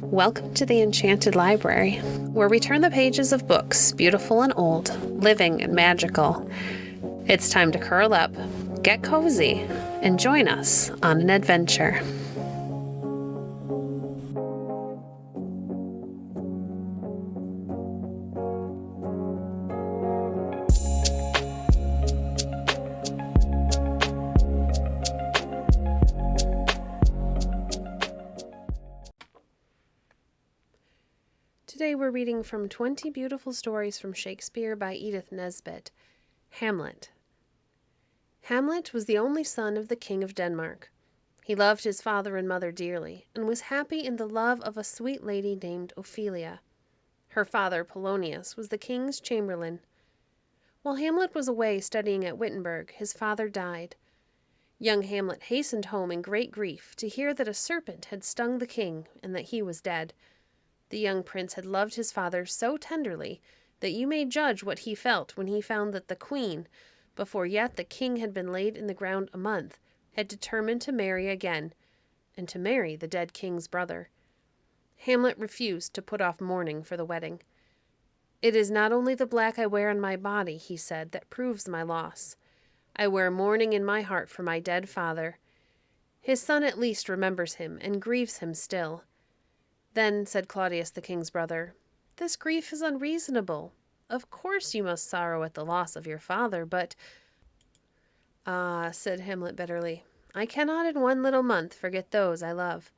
Welcome to the Enchanted Library, where we turn the pages of books, beautiful and old, living and magical. It's time to curl up, get cozy, and join us on an adventure. Today we're reading from 20 Beautiful Stories from Shakespeare by Edith Nesbit, Hamlet. Hamlet was the only son of the King of Denmark. He loved his father and mother dearly, and was happy in the love of a sweet lady named Ophelia. Her father, Polonius, was the king's chamberlain. While Hamlet was away studying at Wittenberg, his father died. Young Hamlet hastened home in great grief to hear that a serpent had stung the king and that he was dead. The young prince had loved his father so tenderly that you may judge what he felt when he found that the queen, before yet the king had been laid in the ground a month, had determined to marry again, and to marry the dead king's brother. Hamlet refused to put off mourning for the wedding. "It is not only the black I wear on my body," he said, "that proves my loss. I wear mourning in my heart for my dead father. His son at least remembers him and grieves him still." Then said Claudius, the king's brother, "This grief is unreasonable. Of course you must sorrow at the loss of your father, but—" "Ah," said Hamlet bitterly, "I cannot in one little month forget those I love."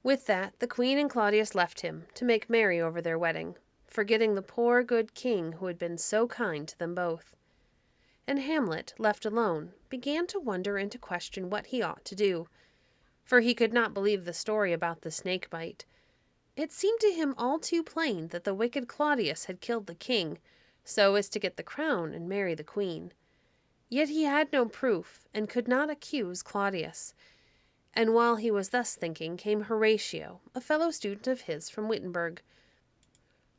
With that, the queen and Claudius left him to make merry over their wedding, forgetting the poor good king who had been so kind to them both. And Hamlet, left alone, began to wonder and to question what he ought to do, for he could not believe the story about the snake bite. It seemed to him all too plain that the wicked Claudius had killed the king, so as to get the crown and marry the queen. Yet he had no proof, and could not accuse Claudius. And while he was thus thinking, came Horatio, a fellow student of his from Wittenberg.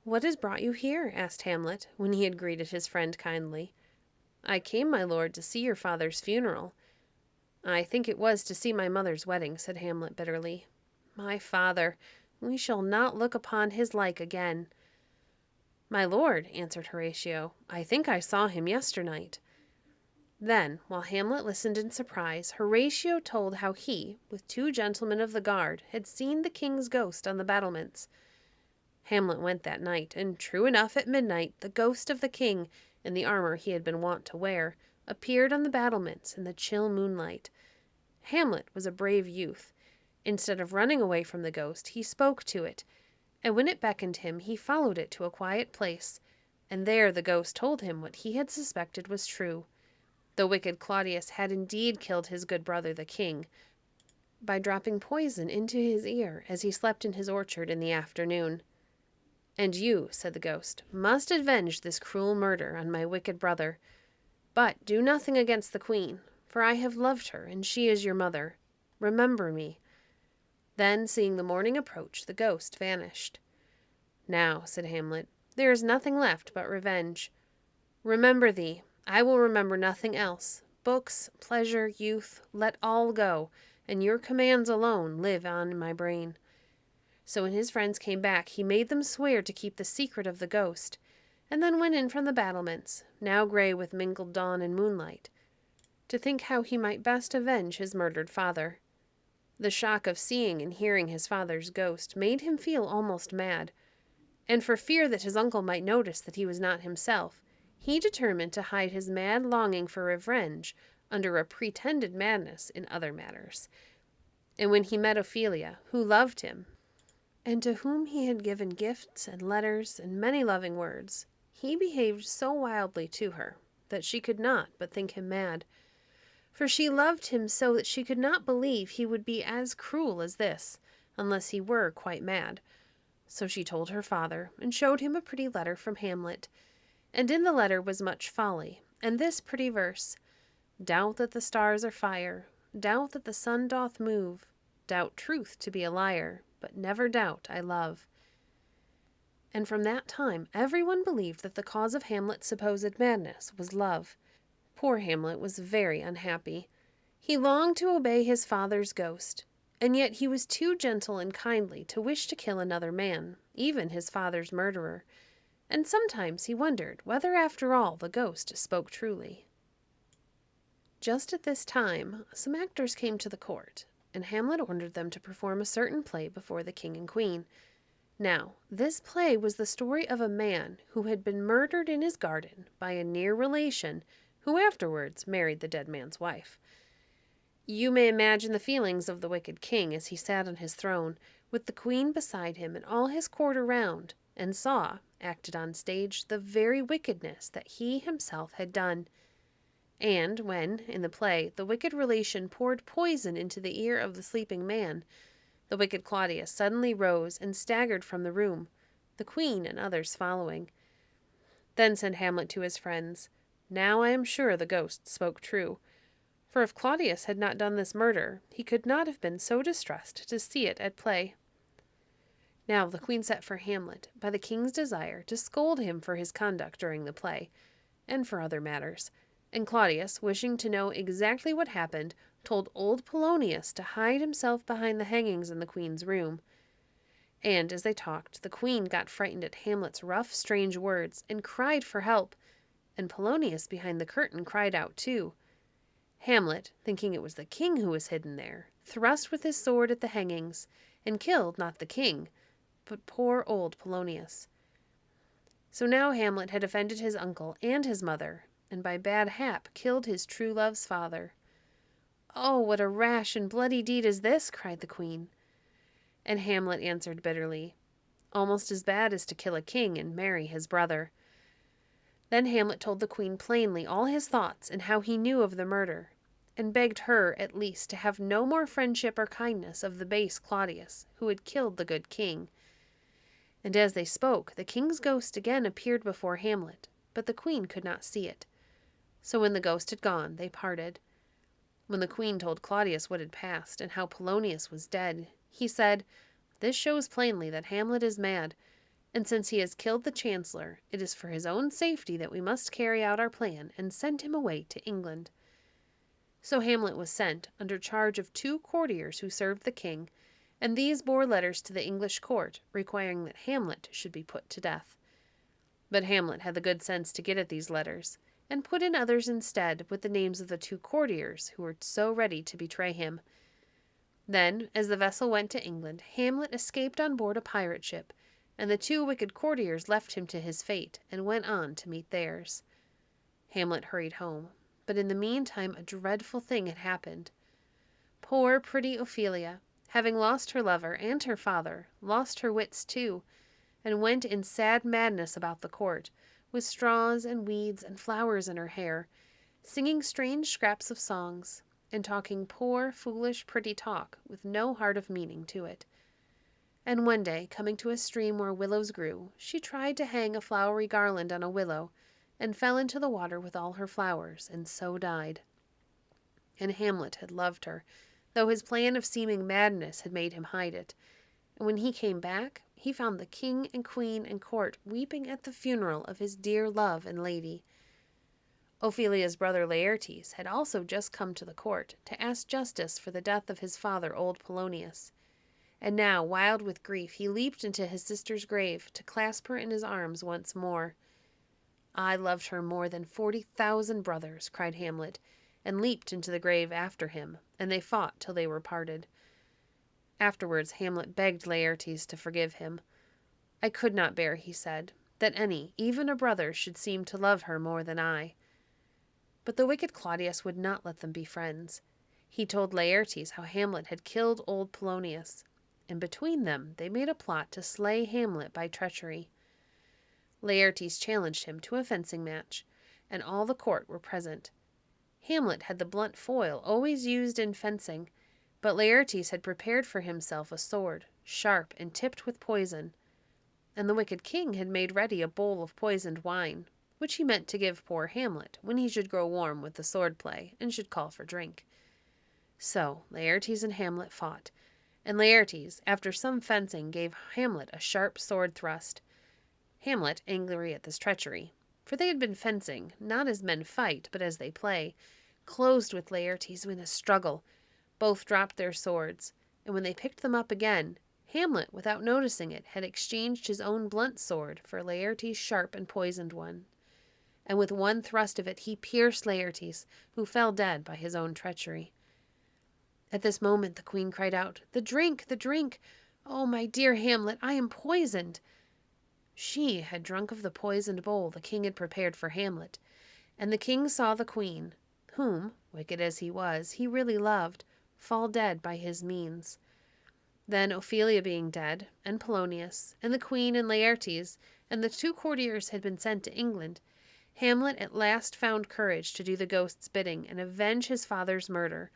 "What has brought you here?" asked Hamlet, when he had greeted his friend kindly. "I came, my lord, to see your father's funeral." "I think it was to see my mother's wedding," said Hamlet bitterly. "My father! We shall not look upon his like again." "My lord," answered Horatio, "I think I saw him yesternight." Then, while Hamlet listened in surprise, Horatio told how he, with 2 gentlemen of the guard, had seen the king's ghost on the battlements. Hamlet went that night, and true enough, at midnight, the ghost of the king, in the armor he had been wont to wear, appeared on the battlements in the chill moonlight. Hamlet was a brave youth. Instead of running away from the ghost, he spoke to it, and when it beckoned him, he followed it to a quiet place, and there the ghost told him what he had suspected was true. The wicked Claudius had indeed killed his good brother the king, by dropping poison into his ear as he slept in his orchard in the afternoon. "And you," said the ghost, "must avenge this cruel murder on my wicked brother. But do nothing against the queen, for I have loved her, and she is your mother. Remember me." Then, seeing the morning approach, the ghost vanished. "Now," said Hamlet, "there is nothing left but revenge. Remember thee, I will remember nothing else. Books, pleasure, youth, let all go, and your commands alone live on in my brain." So when his friends came back, he made them swear to keep the secret of the ghost, and then went in from the battlements, now gray with mingled dawn and moonlight, to think how he might best avenge his murdered father. The shock of seeing and hearing his father's ghost made him feel almost mad, and for fear that his uncle might notice that he was not himself, he determined to hide his mad longing for revenge under a pretended madness in other matters. And when he met Ophelia, who loved him, and to whom he had given gifts and letters and many loving words, he behaved so wildly to her that she could not but think him mad. For she loved him so that she could not believe he would be as cruel as this, unless he were quite mad. So she told her father, and showed him a pretty letter from Hamlet. And in the letter was much folly, and this pretty verse: "Doubt that the stars are fire, doubt that the sun doth move, doubt truth to be a liar, but never doubt I love." And from that time everyone believed that the cause of Hamlet's supposed madness was love. Poor Hamlet was very unhappy. He longed to obey his father's ghost, and yet he was too gentle and kindly to wish to kill another man, even his father's murderer, and sometimes he wondered whether after all the ghost spoke truly. Just at this time, some actors came to the court, and Hamlet ordered them to perform a certain play before the king and queen. Now, this play was the story of a man who had been murdered in his garden by a near relation who afterwards married the dead man's wife. You may imagine the feelings of the wicked king as he sat on his throne, with the queen beside him and all his court around, and saw, acted on stage, the very wickedness that he himself had done. And when, in the play, the wicked relation poured poison into the ear of the sleeping man, the wicked Claudius suddenly rose and staggered from the room, the queen and others following. Then said Hamlet to his friends, "Now I am sure the ghost spoke true. For if Claudius had not done this murder, he could not have been so distressed to see it at play." Now the queen sent for Hamlet, by the king's desire, to scold him for his conduct during the play, and for other matters, and Claudius, wishing to know exactly what happened, told old Polonius to hide himself behind the hangings in the queen's room. And as they talked, the queen got frightened at Hamlet's rough, strange words, and cried for help, and Polonius behind the curtain cried out too. Hamlet, thinking it was the king who was hidden there, thrust with his sword at the hangings, and killed not the king, but poor old Polonius. So now Hamlet had offended his uncle and his mother, and by bad hap killed his true love's father. "Oh, what a rash and bloody deed is this!" cried the queen. And Hamlet answered bitterly, "Almost as bad as to kill a king and marry his brother." Then Hamlet told the queen plainly all his thoughts and how he knew of the murder, and begged her, at least, to have no more friendship or kindness of the base Claudius, who had killed the good king. And as they spoke, the king's ghost again appeared before Hamlet, but the queen could not see it. So when the ghost had gone, they parted. When the queen told Claudius what had passed, and how Polonius was dead, he said, "This shows plainly that Hamlet is mad, and since he has killed the chancellor, it is for his own safety that we must carry out our plan and send him away to England." So Hamlet was sent, under charge of 2 courtiers who served the king, and these bore letters to the English court, requiring that Hamlet should be put to death. But Hamlet had the good sense to get at these letters, and put in others instead with the names of the 2 courtiers who were so ready to betray him. Then, as the vessel went to England, Hamlet escaped on board a pirate ship, and the 2 wicked courtiers left him to his fate and went on to meet theirs. Hamlet hurried home, but in the meantime a dreadful thing had happened. Poor, pretty Ophelia, having lost her lover and her father, lost her wits too, and went in sad madness about the court, with straws and weeds and flowers in her hair, singing strange scraps of songs, and talking poor, foolish, pretty talk, with no heart of meaning to it. And one day, coming to a stream where willows grew, she tried to hang a flowery garland on a willow, and fell into the water with all her flowers, and so died. And Hamlet had loved her, though his plan of seeming madness had made him hide it, and when he came back, he found the king and queen and court weeping at the funeral of his dear love and lady. Ophelia's brother Laertes had also just come to the court to ask justice for the death of his father, old Polonius. And now, wild with grief, he leaped into his sister's grave to clasp her in his arms once more. "I loved her more than 40,000 brothers," cried Hamlet, and leaped into the grave after him, and they fought till they were parted. Afterwards Hamlet begged Laertes to forgive him. "I could not bear," he said, "that any, even a brother, should seem to love her more than I." But the wicked Claudius would not let them be friends. He told Laertes how Hamlet had killed old Polonius, and between them they made a plot to slay Hamlet by treachery. Laertes challenged him to a fencing match, and all the court were present. Hamlet had the blunt foil always used in fencing, but Laertes had prepared for himself a sword, sharp and tipped with poison, and the wicked king had made ready a bowl of poisoned wine, which he meant to give poor Hamlet when he should grow warm with the sword-play and should call for drink. So Laertes and Hamlet fought, and Laertes, after some fencing, gave Hamlet a sharp sword thrust. Hamlet, angry at this treachery, for they had been fencing, not as men fight, but as they play, closed with Laertes in a struggle. Both dropped their swords, and when they picked them up again, Hamlet, without noticing it, had exchanged his own blunt sword for Laertes' sharp and poisoned one. And with one thrust of it he pierced Laertes, who fell dead by his own treachery. At this moment the queen cried out, "The drink! The drink! Oh, my dear Hamlet, I am poisoned!" She had drunk of the poisoned bowl the king had prepared for Hamlet, and the king saw the queen, whom, wicked as he was, he really loved, fall dead by his means. Then Ophelia being dead, and Polonius, and the queen and Laertes, and the 2 courtiers had been sent to England, Hamlet at last found courage to do the ghost's bidding and avenge his father's murder,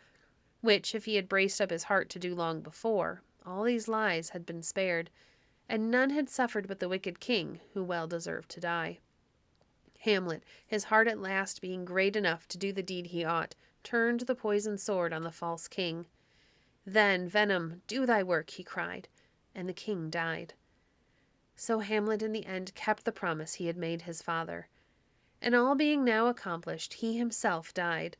which, if he had braced up his heart to do long before, all these lies had been spared, and none had suffered but the wicked king, who well deserved to die. Hamlet, his heart at last being great enough to do the deed he ought, turned the poisoned sword on the false king. "Then, Venom, do thy work," he cried, and the king died. So Hamlet in the end kept the promise he had made his father. And all being now accomplished, he himself died.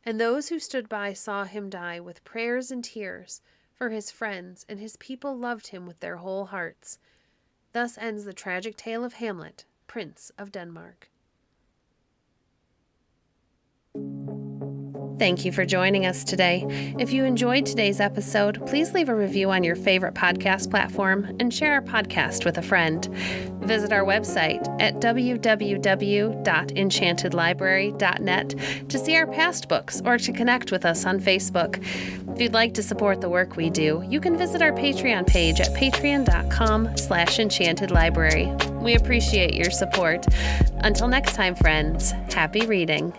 And those who stood by saw him die with prayers and tears, for his friends and his people loved him with their whole hearts. Thus ends the tragic tale of Hamlet, Prince of Denmark. Thank you for joining us today. If you enjoyed today's episode, please leave a review on your favorite podcast platform and share our podcast with a friend. Visit our website at www.enchantedlibrary.net to see our past books or to connect with us on Facebook. If you'd like to support the work we do, you can visit our Patreon page at patreon.com/enchantedlibrary. We appreciate your support. Until next time, friends, happy reading.